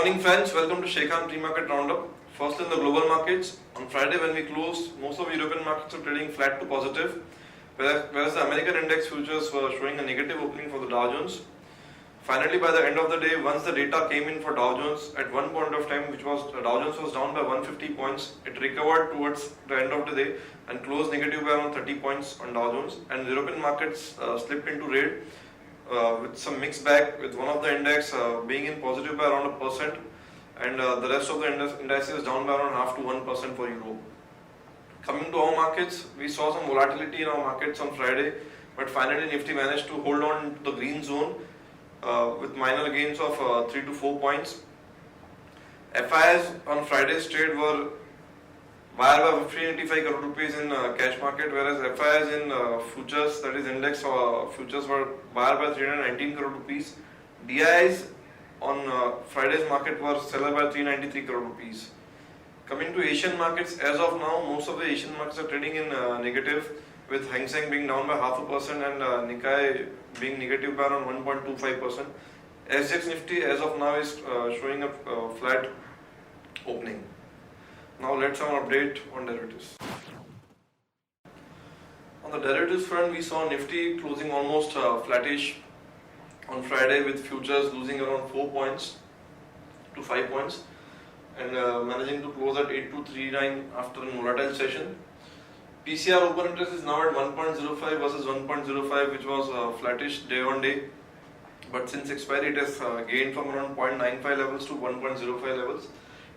morning friends, welcome to Sharekhan pre-market roundup. First in the global markets, on Friday when we closed, most of European markets were trading flat to positive, whereas the American index futures were showing a negative opening for the Dow Jones. Finally, by the end of the day, once the data came in for Dow Jones, at one point of time, Dow Jones was down by 150 points, it recovered towards the end of the day and closed negative by around 30 points on Dow Jones, and European markets slipped into red with some mixed bag, with one of the index being in positive by around 1%, and the rest of the indices down by around half to 1% for Europe. Coming to our markets, we saw some volatility in our markets on Friday, but finally Nifty managed to hold on to the green zone with minor gains of 3 to 4 points. FIs on Friday's trade were buyer by 385 crore rupees in cash market, whereas FIs in futures, that is index futures, were buyer by 319 crore rupees. DIs on Friday's market were seller by 393 crore rupees. Coming to Asian markets, as of now, most of the Asian markets are trading in negative, with Hang Seng being down by 0.5% and Nikkei being negative by around 1.25%. SGX Nifty as of now is showing a flat opening. Now let's have an update on derivatives. On the derivatives front, we saw Nifty closing almost flattish on Friday, with futures losing around 4 points to 5 points and managing to close at 8239 after a volatile session. PCR open interest is now at 1.05 versus 1.05, which was flattish day on day, but since expiry it has gained from around 0.95 levels to 1.05 levels.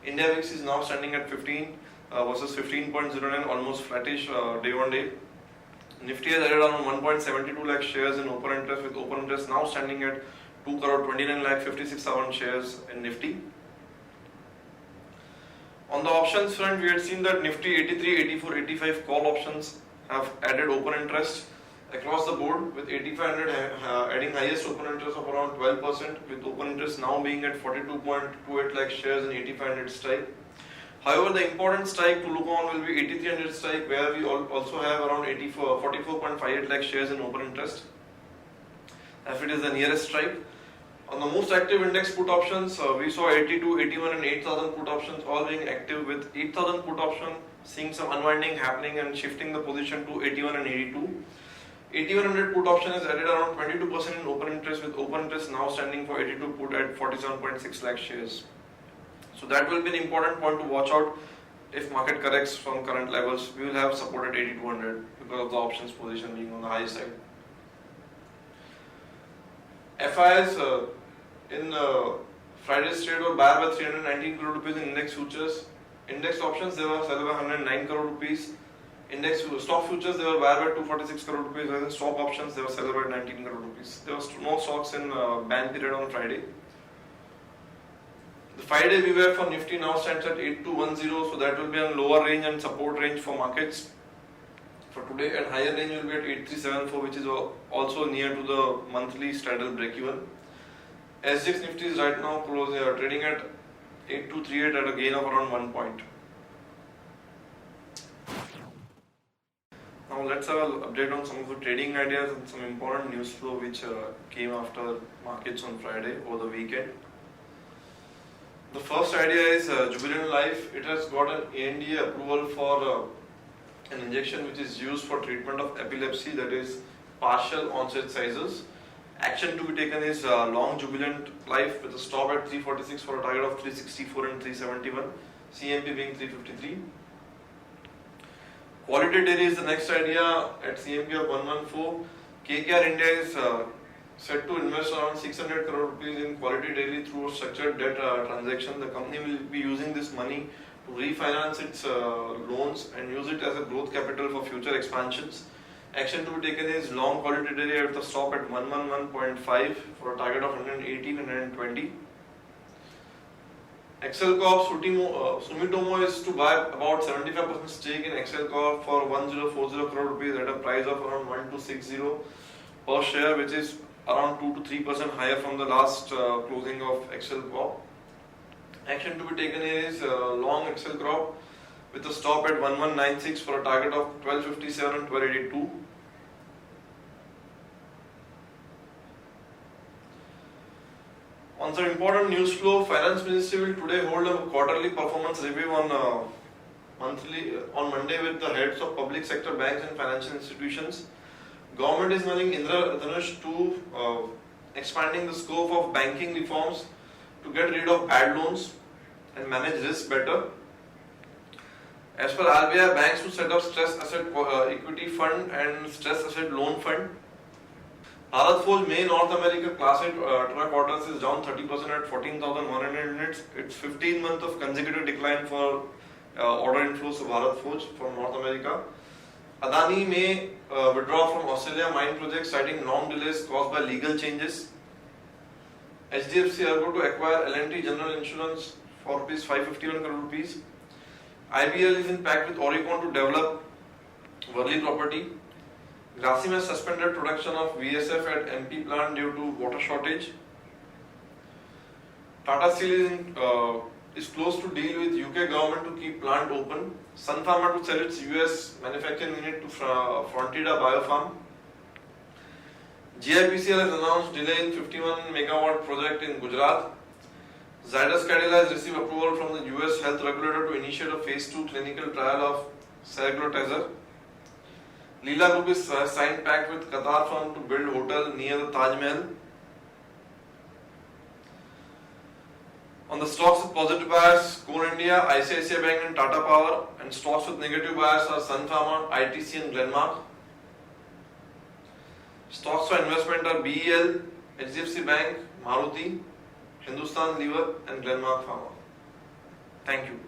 India VIX is now standing at 15 versus 15.09, almost flattish day on day. Nifty has added around 1.72 lakh shares in open interest, with open interest now standing at 2 crore 29 lakh 56,000 shares in Nifty. On the options front, we had seen that Nifty 83, 84, 85 call options have added open interest across the board, with 8500 adding highest open interest of around 12%, with open interest now being at 42.28 lakh shares in 8500 strike. However, the important strike to look on will be 8300 strike, where we also have around 44.58 lakh shares in open interest, as it is the nearest strike. On the most active index put options, we saw 82, 81 and 8000 put options all being active, with 8000 put option seeing some unwinding happening and shifting the position to 81 and 82. 8100 put option has added around 22% in open interest, with open interest now standing for 82 put at 47.6 lakh shares. So that will be an important point to watch out. If market corrects from current levels, we will have support at 8200 because of the options position being on the high side. FIs in Friday's trade were buyer by 319 crore rupees in index futures. Index options, they were seller by 109 crore rupees. Index stock futures, they were buyer by 246 crore rupees, whereas in stock options, they were seller by 19 crore rupees. There was no stocks in ban period on Friday. The 5-day VWAP for Nifty now stands at 8210, so that will be a lower range and support range for markets for today, and higher range will be at 8374, which is also near to the monthly straddle break-even. SGX Nifty is right now trading at 8238 at a gain of around 1 point. Now let's have an update on some of the trading ideas and some important news flow which came after markets on Friday over the weekend. The first idea is Jubilant Life. It has got an ANDA approval for an injection which is used for treatment of epilepsy, that is partial onset seizures. Action to be taken is long Jubilant Life with a stop at 346 for a target of 364 and 371, CMP being 353. Quality Dairy is the next idea at CMP of 114. KKR India is set to invest around 600 crore rupees in Quality Dairy through a structured debt transaction. The company will be using this money to refinance its loans and use it as a growth capital for future expansions. Action to be taken is long Quality Dairy at the stop at 111.5 for a target of 118 and 120. Excel Corp Sumitomo is to buy about 75% stake in Excel Corp for 1040 crore rupees at a price of around 1260 per share, which is around 2 to 3% higher from the last closing of Excel Corp. Action to be taken is long Excel Corp with a stop at 1196 for a target of 1257 and 1282. On some important news flow, Finance Ministry will today hold a quarterly performance review on Monday with the heads of public sector banks and financial institutions. Government is running Indra Dhanush to expanding the scope of banking reforms to get rid of bad loans and manage risk better. As per RBI, banks to set up stress asset equity fund and stress asset loan fund. Bharat Forge May North America Class 8 truck orders is down 30% at 14,100 units. It's 15 months of consecutive decline for order inflows of Bharat Forge from North America. Adani may withdraw from Australia mine project citing long delays caused by legal changes. HDFC Ergo to acquire L&T General Insurance for ₹551 crore. IBL is in pact with Oricon to develop Worli property. Grasim has suspended production of VSF at MP plant due to water shortage. Tata Steel is close to deal with UK government to keep plant open. Sun Pharma to sell its US manufacturing unit to Frontida Biofarm. GIPCL has announced delay in 51 megawatt project in Gujarat. Zydus Cadila has received approval from the US health regulator to initiate a phase 2 clinical trial of Seraglutazar. Leela Group is signed pact with Qatar firm to build hotel near the Taj Mahal. On the stocks with positive bias, Coal India, ICICI Bank and Tata Power, and stocks with negative bias are Sun Pharma, ITC and Glenmark. Stocks for investment are BEL, HDFC Bank, Maruti, Hindustan Lever and Glenmark Pharma. Thank you.